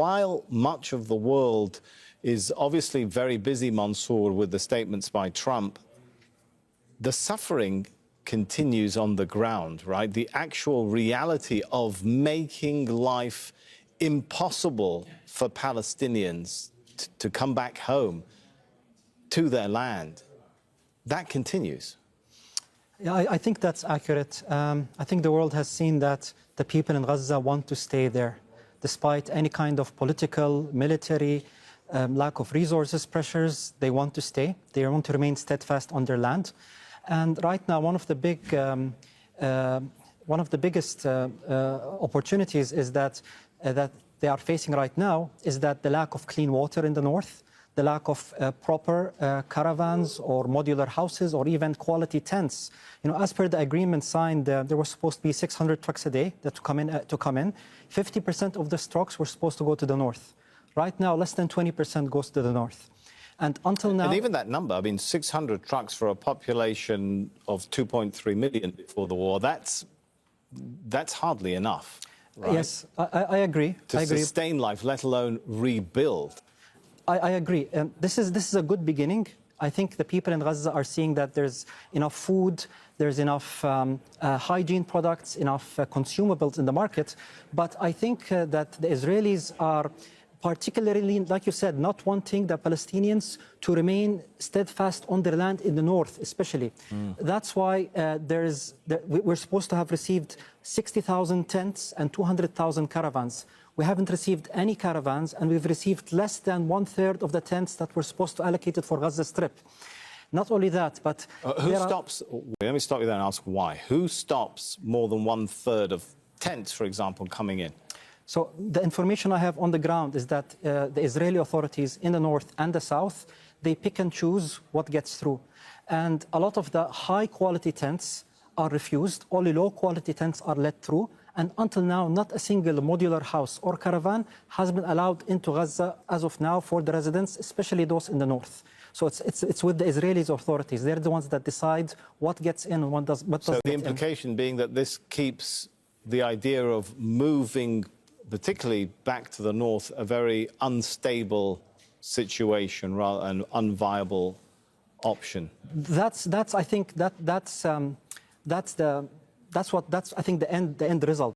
While much of the world is obviously very busy, Mansour, with the statements by Trump, the suffering continues on the ground, right? The actual reality of making life impossible for Palestinians to come back home to their land, that continues. Yeah, I think that's accurate. I think the world has seen that the people in Gaza want to stay there, despite any kind of political, military, lack of resources, pressures. They want to stay. They want to remain steadfast on their land. And right now, one of the biggest opportunities is that they are facing right now is that the lack of clean water in the north, the lack of proper caravans or modular houses or even quality tents. You know, as per the agreement signed, there were supposed to be 600 trucks a day that come in. 50% of the trucks were supposed to go to the north. Right now, less than 20% goes to the north. And until now... And even that number, I mean, 600 trucks for a population of 2.3 million before the war, that's hardly enough, right? Yes, I agree. To sustain life, let alone rebuild. I agree. This is a good beginning. I think the people in Gaza are seeing that there's enough food, there's enough hygiene products, enough consumables in the market. But I think that the Israelis are particularly, like you said, not wanting the Palestinians to remain steadfast on their land in the north, especially. That's why we're supposed to have received 60,000 tents and 200,000 caravans. We haven't received any caravans, and we've received less than 1/3 of the tents that were supposed to allocate it for Gaza Strip. Not only that, but... Let me stop you there and ask why. Who stops more than 1/3 of tents, for example, coming in? So the information I have on the ground is that the Israeli authorities in the north and the south, they pick and choose what gets through. And a lot of the high-quality tents are refused. Only low-quality tents are let through. And until now, not a single modular house or caravan has been allowed into Gaza as of now for the residents, especially those in the north. So it's with the Israeli authorities. They're the ones that decide what gets in and what does not. So the implication being that this keeps the idea of moving, particularly back to the north, a very unstable situation, rather an unviable option. I think the end result.